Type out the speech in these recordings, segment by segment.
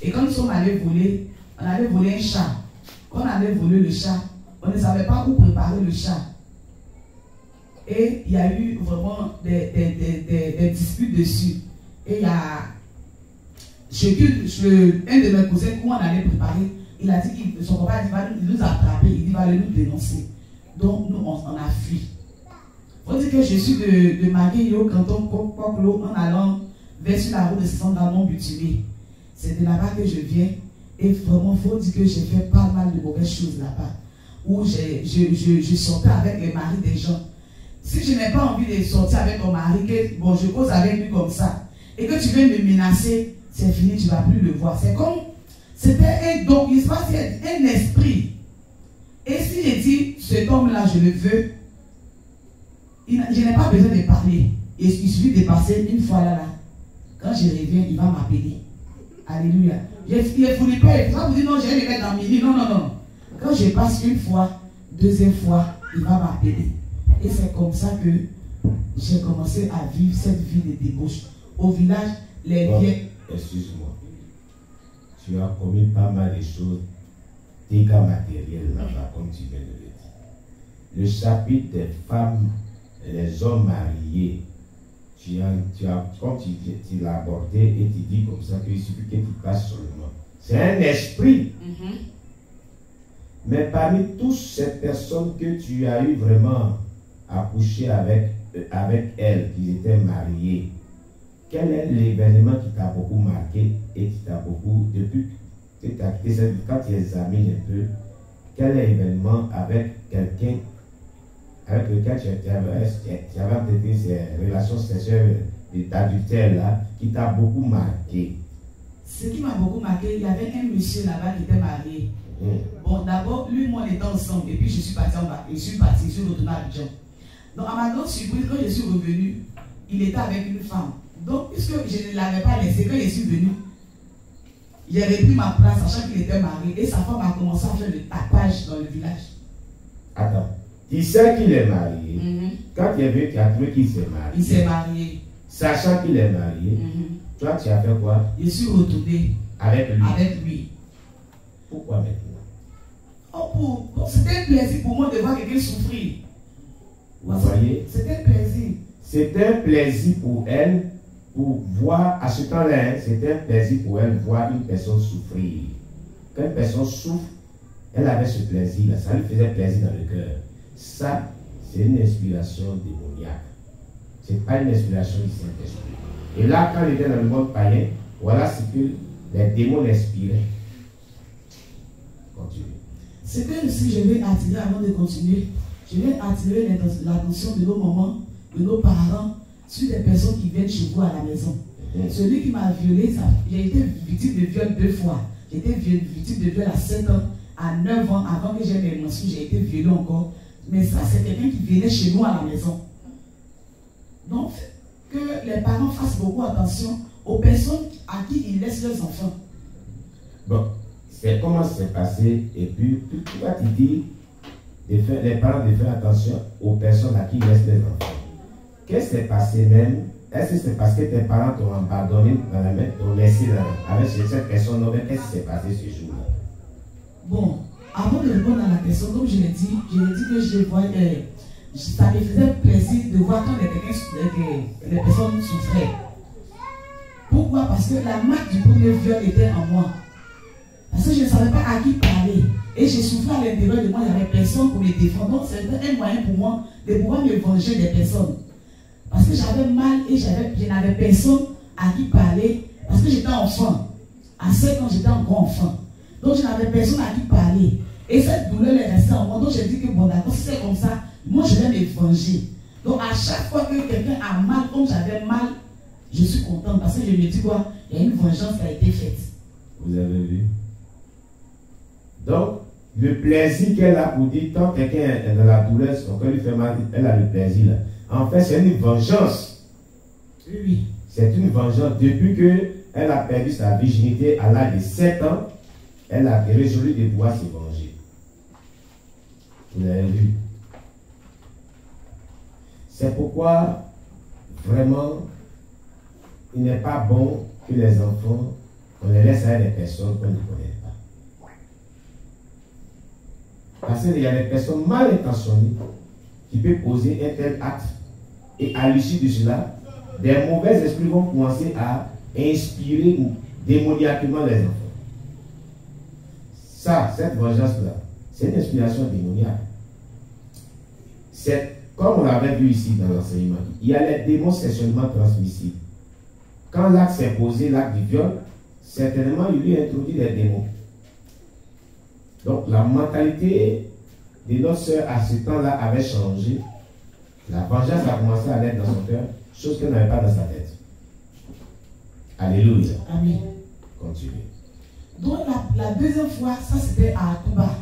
Et quand nous sommes allés voler, on avait volé un chat. Quand on avait volé le chat, on ne savait pas où préparer le chat. Et il y a eu vraiment des disputes dessus. Et il y a un de mes cousins, où on allait préparer, il a dit que son papa il nous a attrapés, il va nous dénoncer. Donc nous, on a fui. Il faut dire que je suis de Magui au canton Koklo en allant vers sur la route de Saint-Gamon Butumé. C'est de là-bas que je viens. Et vraiment, il faut dire que j'ai fait pas mal de mauvaises choses là-bas. Où je sortais avec les maris des gens. Si je n'ai pas envie de sortir avec ton mari, que bon, je cause avec lui comme ça, et que tu viens me menacer, c'est fini, tu ne vas plus le voir. C'est comme, c'était un don, il se passe un esprit. Et si j'ai dit, cet homme-là, je le veux, je n'ai pas besoin de parler. Il suffit de passer une fois là. Quand je reviens, il va m'appeler. Alléluia. Je ne voulais pas, il va vous dire non, je vais le mettre dans mes livres. Non, non, non. Quand je passe une fois, deuxième fois, il va m'appeler. Et c'est comme ça que j'ai commencé à vivre cette vie de débauche. Au village, les vieilles... Excuse-moi. Tu as commis pas mal de choses, dégâts matériels là-bas, comme tu viens de le dire. Le chapitre des femmes, les hommes mariés, comme tu l'as abordé et tu dis comme ça qu'il suffit que tu passes seulement. C'est un esprit. Mais parmi toutes ces personnes que tu as eu vraiment à coucher avec elles, qui étaient mariées, quel est l'événement qui t'a beaucoup marqué et qui t'a beaucoup, depuis que tu as quitté cette vie, quand tu examines un peu, quel est l'événement avec quelqu'un avec lequel tu avais entretenu ces relations sexuelles d'adultère là, qui t'a beaucoup marqué? Ce qui m'a beaucoup marqué, il y avait un monsieur là-bas qui était marié. Bon, d'abord, lui, moi, on était ensemble, et puis je suis parti je suis retourné à Abidjan. Donc, à ma grande surprise, quand je suis revenu, il était avec une femme. Donc, puisque je ne l'avais pas laissé, quand je suis venu, j'ai repris ma place, sachant qu'il était marié, et sa femme a commencé à faire le tapage dans le village. Attends, tu sais qu'il est marié. Quand tu es venu, tu as trouvé qu'il s'est marié. Il s'est marié. Sachant qu'il est marié, toi, tu as fait quoi? Je suis retourné avec lui. Avec lui. Pourquoi maintenant? Oh, c'était un plaisir pour moi de voir quelqu'un souffrir. Vous voyez? C'était un plaisir. C'était un plaisir pour elle, pour voir, à ce temps-là, c'était un plaisir pour elle voir une personne souffrir. Quand une personne souffre, elle avait ce plaisir-là, ça lui faisait plaisir dans le cœur. Ça, c'est une inspiration démoniaque. Ce n'est pas une inspiration du Saint-Esprit. Et là, quand il était dans le monde païen, voilà ce que les démons l'inspiraient. Continue. Ce que si je vais attirer avant de continuer, je vais attirer l'attention de nos mamans, de nos parents, sur des personnes qui viennent chez vous à la maison. Celui qui m'a violé, j'ai été victime de viol 2 fois. J'ai été victime de viol à 7 ans, à 9 ans, avant que j'aie mes menstrues, j'ai été violée encore. Mais ça, c'est quelqu'un qui venait chez nous à la maison. Donc, que les parents fassent beaucoup attention aux personnes à qui ils laissent leurs enfants. Bon, c'est comment c'est passé, et puis pourquoi tu dis les parents de faire attention aux personnes à qui ils laissent leurs enfants? Qu'est-ce qui s'est passé même? Est-ce que c'est parce que tes parents t'ont abandonné dans la main, t'ont laissé avec cette personne? Qu'est-ce qui s'est passé ce jour-là? Bon, avant de répondre à la question, comme je l'ai dit que je voyais, ça me faisait plaisir de voir quand les personnes souffraient. Pourquoi? Parce que la marque du premier viol était en moi. Parce que je ne savais pas à qui parler. Et je souffrais à l'intérieur de moi, il n'y avait personne pour me défendre. Donc c'était un moyen pour moi de pouvoir me venger des personnes. Parce que j'avais mal et je n'avais personne à qui parler. Parce que j'étais enfant. À 7 ans, j'étais encore enfant. Donc je n'avais personne à qui parler. Et cette douleur est restée en moi. Donc j'ai dit que bon d'accord, si c'est comme ça, moi je vais me venger. Donc à chaque fois que quelqu'un a mal, comme j'avais mal, je suis contente. Parce que je me dis quoi? Il y a une vengeance qui a été faite. Vous avez vu? Donc, le plaisir qu'elle a pour dire, quand quelqu'un est dans la douleur, son cœur lui fait mal, elle a le plaisir là. En fait, c'est une vengeance. Oui. C'est une vengeance. Depuis qu'elle a perdu sa virginité à l'âge de 7 ans, elle a résolu de pouvoir se venger. Vous avez vu? C'est pourquoi, vraiment, il n'est pas bon que les enfants, on les laisse à des personnes qu'on ne connaît pas. Parce qu'il y a des personnes mal intentionnées qui peuvent poser un tel acte. Et à l'issue de cela, des mauvais esprits vont commencer à inspirer démoniaquement les enfants. Ça, cette vengeance-là, c'est une inspiration démoniaque. C'est, comme on l'avait vu ici dans l'enseignement, il y a les démons sexuellement transmissibles. Quand l'acte s'est posé, l'acte du viol, certainement il lui a introduit des démons. Donc la mentalité de notre soeur à ce temps-là avait changé. La vengeance a commencé à naître dans son cœur, chose qu'elle n'avait pas dans sa tête. Alléluia. Amen. Continuez. Donc la deuxième fois, ça c'était à Touba.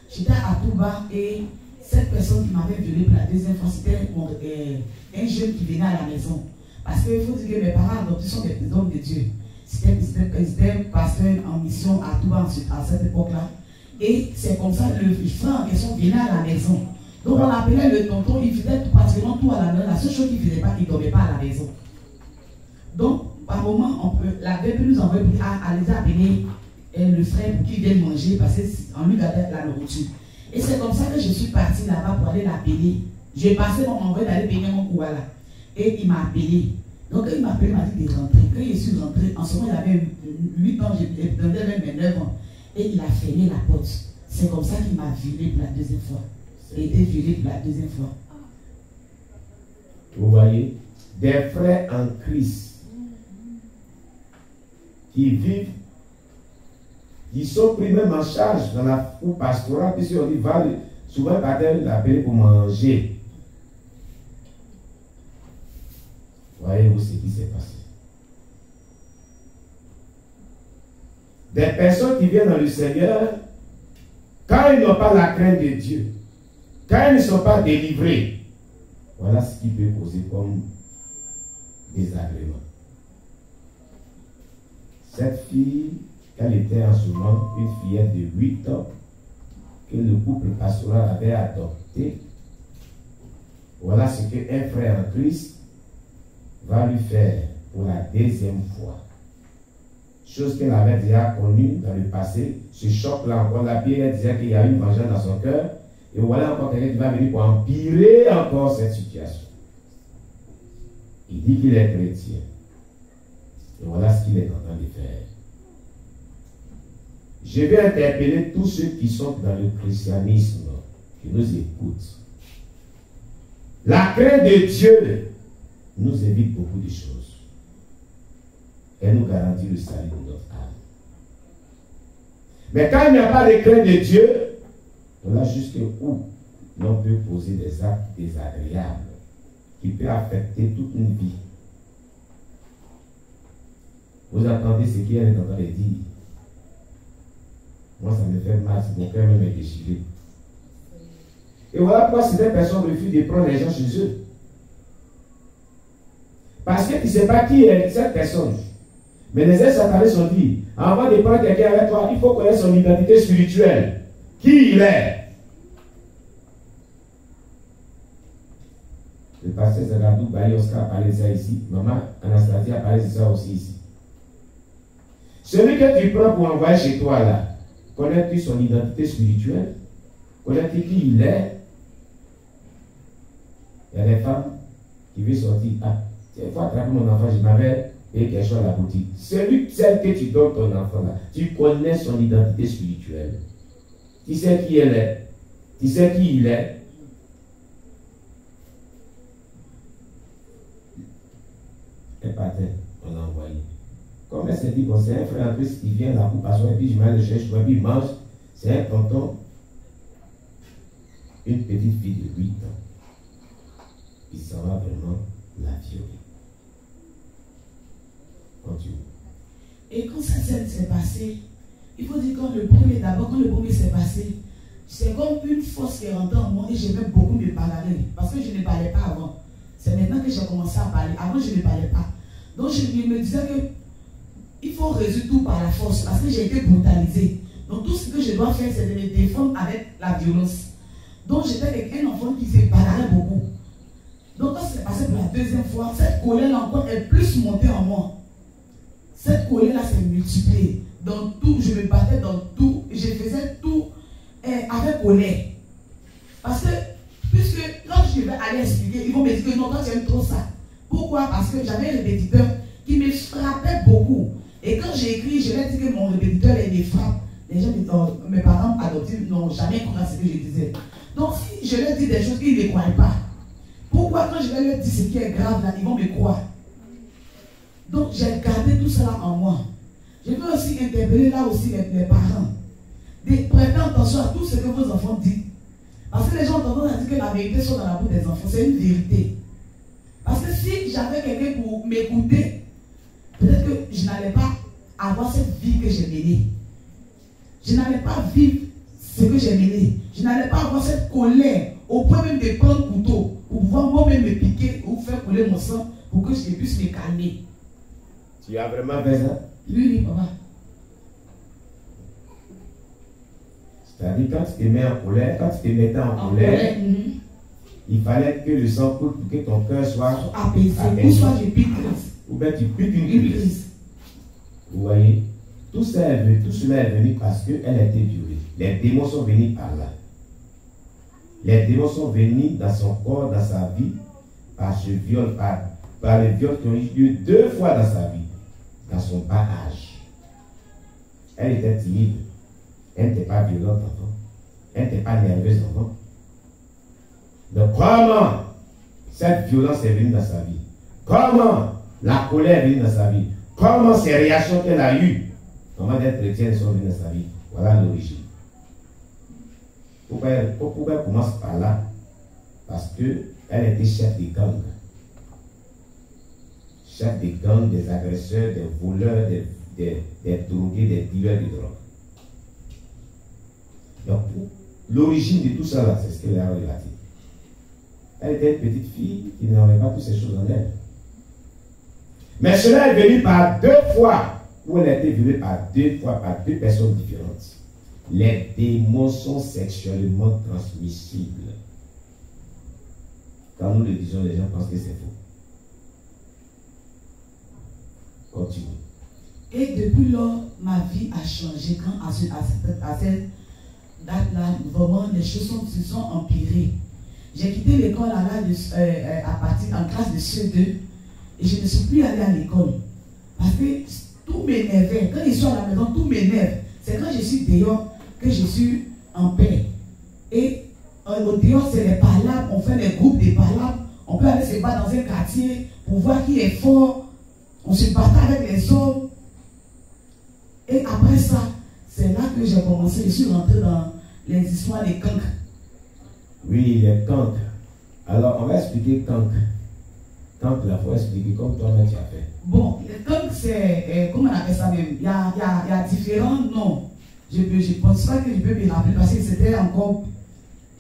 J'étais à Touba et cette personne qui m'avait violée pour la deuxième fois, c'était un jeune qui venait à la maison. Parce qu'il faut dire que mes parents adoptés sont des hommes de Dieu. C'était pasteur en mission à Touba à cette époque-là. Et c'est comme ça que le frère en question venait à la maison. Donc on l'appelait le tonton, il faisait pratiquement tout à la maison. La seule chose qu'il ne faisait pas, il ne dormait pas à la maison. Donc par moment, l'abbé peut nous envoyer pour aller appeler le frère pour qu'il vienne manger parce qu'on lui gardait la nourriture. Et c'est comme ça que je suis partie là-bas pour aller l'appeler. J'ai passé mon envoi d'aller payer mon Kouala. Et il m'a appelé. Donc quand il m'a appelé, il m'a dit de rentrer. Quand je suis rentré, en ce moment il avait 8 ans, j'avais même 9 ans. Et il a fermé la porte. C'est comme ça qu'il m'a violé pour la deuxième fois. Il a été violé pour la deuxième fois. Vous voyez, des frères en Christ qui vivent, qui sont pris même en charge dans la cour pastorale, puisqu'on dit, va, souvent le pater l'appelle pour manger. Voyez-vous ce qui s'est passé. Des personnes qui viennent dans le Seigneur, quand ils n'ont pas la crainte de Dieu, quand ils ne sont pas délivrés, voilà ce qui peut poser comme désagrément. Cette fille, elle était en ce moment une fillette de 8 ans que le couple pastoral avait adoptée. Voilà ce qu'un frère en Christ va lui faire pour la deuxième fois. Chose qu'elle avait déjà connue dans le passé. Ce choc-là encore, la Bible elle disait qu'il y a une vengeance dans son cœur. Et voilà encore quelqu'un qui va venir pour empirer encore cette situation. Il dit qu'il est chrétien. Et voilà ce qu'il est en train de faire. Je vais interpeller tous ceux qui sont dans le christianisme, qui nous écoutent. La crainte de Dieu nous évite beaucoup de choses. Elle nous garantit le salut de notre âme. Mais quand il n'y a pas de crainte de Dieu, voilà jusqu'où l'on peut poser des actes désagréables qui peuvent affecter toute une vie. Vous entendez ce qu'elle est en train de dire? Moi, ça me fait mal, mon cœur même est déchiré. Et voilà pourquoi certaines personnes refusent de prendre les gens chez eux. Parce que tu ne sais pas qui est cette personne. Mais les ex-satanistes ont dit, avant de prendre quelqu'un avec toi, il faut connaître son identité spirituelle. Qui il est? Le pasteur Zagadou Baye Oscar a parlé de ça ici. Maman Anastasia a parlé de ça aussi ici. Celui que tu prends pour envoyer chez toi là, connais-tu son identité spirituelle? Connais-tu qui il est? Il y a des femmes qui veulent sortir. Ah, il faut attraper mon enfant, je m'avais payé quelque chose à la boutique. Celle que tu donnes ton enfant là, tu connais son identité spirituelle. Tu sais qui elle est. Tu sais qui il est. Un patin, on l'a envoyé. Comme elle s'est dit, bon, c'est un frère en Christ qui vient là pour passer, et puis je vais le chercher, et puis il mange. C'est un tonton, une petite fille de 8 ans. Il s'en va vraiment la violer. Continue. Et quand ça s'est passé, il faut dire quand le premier s'est passé, c'est comme une force qui est rentrée en moi et j'ai même beaucoup de parler parce que je ne parlais pas avant. C'est maintenant que j'ai commencé à parler. Avant, je ne parlais pas. Donc, je me disais que il faut résoudre tout par la force parce que j'ai été brutalisée. Donc, tout ce que je dois faire, c'est de me défendre avec la violence. Donc, j'étais avec un enfant qui se bagarrait beaucoup. Donc, quand c'est passé pour la deuxième fois, cette colère-là encore est plus montée en moi. cette colère-là s'est multipliée. Dans tout, je me battais dans tout, je faisais tout avec colère. Parce que, puisque quand je vais aller expliquer, ils vont me dire que non, toi tu aimes trop ça. Pourquoi? Parce que j'avais un répétiteur qui me frappait beaucoup. Et quand j'ai écrit, je leur ai dit que mon répétiteur me frappe. Les gens, mes parents adoptifs n'ont jamais cru à ce que je disais. Donc si je leur dis des choses qu'ils ne croient pas, pourquoi quand je vais leur dire ce qui est grave là, ils vont me croire? Donc j'ai gardé tout cela en moi. Je veux aussi interpeller là aussi les parents. Prêtez attention à tout ce que vos enfants disent. Parce que les gens ont tendance à dire que la vérité sont dans la bouche des enfants. C'est une vérité. Parce que si j'avais quelqu'un pour m'écouter, peut-être que je n'allais pas avoir cette vie que j'ai menée. Je n'allais pas vivre ce que j'ai mené. Je n'allais pas avoir cette colère au point même de prendre le couteau pour pouvoir moi-même me piquer ou faire couler mon sang pour que je puisse me calmer. Tu as vraiment fait ça? Oui, papa. C'est-à-dire, quand tu te mets en colère, quand tu te mettais en colère, il fallait que le sang coule pour que ton cœur soit apaisé. Ou soit je pique. Ou bien tu piques une crise. Vous voyez? Tout cela est venu parce qu'elle a été violée. Les démons sont venus par là. Les démons sont venus dans son corps, dans sa vie, par ce viol, par les viols qui ont eu lieu 2 fois dans sa vie, dans son bas âge. Elle était timide. Elle n'était pas violente avant. Elle n'était pas nerveuse avant. Donc comment cette violence est venue dans sa vie? Comment la colère est venue dans sa vie? Comment ces réactions qu'elle a eues, comment des chrétiennes sont venues dans sa vie? Voilà l'origine. Pourquoi elle commence par là? Parce qu'elle était chef de gang. Chef de gang, des agresseurs, des voleurs, des drogués, des dealers de drogue. Donc, l'origine de tout ça, c'est ce qu'elle a relaté. Elle était une petite fille qui n'avait pas toutes ces choses en elle. Mais cela est venu par 2 fois, où elle a été violée par 2 fois, par 2 personnes différentes. Les démons sont sexuellement transmissibles. Quand nous le disons, les gens pensent que c'est faux. Continue. Et depuis lors, ma vie a changé. Quand à cette date-là, vraiment, les choses se sont empirées. J'ai quitté l'école à partir en classe de CE2 et je ne suis plus allée à l'école. Parce que tout m'énervait. Quand ils sont à la maison, tout m'énerve. C'est quand je suis dehors que je suis en paix. Et au dehors, c'est les palabres. On fait des groupes de palabres. On peut aller se battre dans un quartier pour voir qui est fort. On se battait avec les hommes. Et après ça, c'est là que j'ai commencé. Je suis rentré dans les histoires des cancres. Oui, les cancres. Alors, on va expliquer cancres. Cancres, il faut expliquer comme toi-même tu as fait. Bon, les cancres, c'est, comment on appelle ça même? Il y a différents noms. Je ne pense pas que je peux me rappeler parce que c'était encore.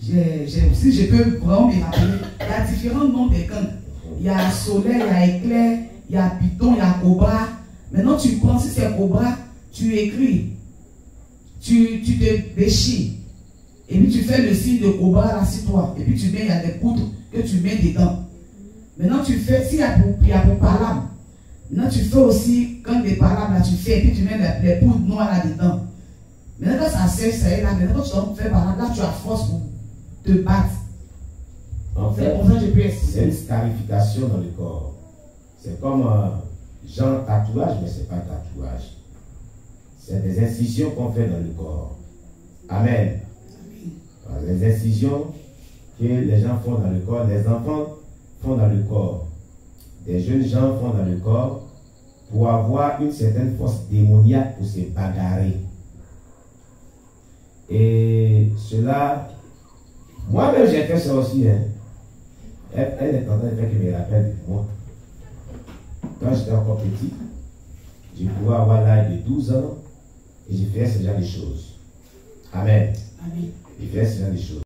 Si je peux vraiment me rappeler, il y a différents noms des cancres. Il y a soleil, il y a éclair, il y a python, il y a cobra. Maintenant, tu prends, si c'est cobra, tu écris. Tu te déchires. Et puis tu fais le signe de cobra là sur toi. Et puis tu mets, il y a des poudres que tu mets dedans. Maintenant tu fais, s'il y a pour palabre, maintenant tu fais aussi, quand des palabres là tu fais, et puis tu mets les poudres noires là dedans. Maintenant quand ça sèche, ça est là, maintenant quand tu fais palabre, là tu as force pour te battre. En fait, c'est une scarification dans le corps. C'est comme genre tatouage, mais ce n'est pas tatouage. C'est des incisions qu'on fait dans le corps. Amen. Les incisions que les gens font dans le corps, les enfants font dans le corps, des jeunes gens font dans le corps pour avoir une certaine force démoniaque pour se bagarrer. Et cela, moi-même j'ai fait ça aussi. Hein. Elle est en train de faire qu'il me rappelle de moi. Quand j'étais encore petit, je pouvais avoir l'âge de 12 ans et j'ai fait ce genre de choses. Amen. Amen. J'ai fait ce genre de choses.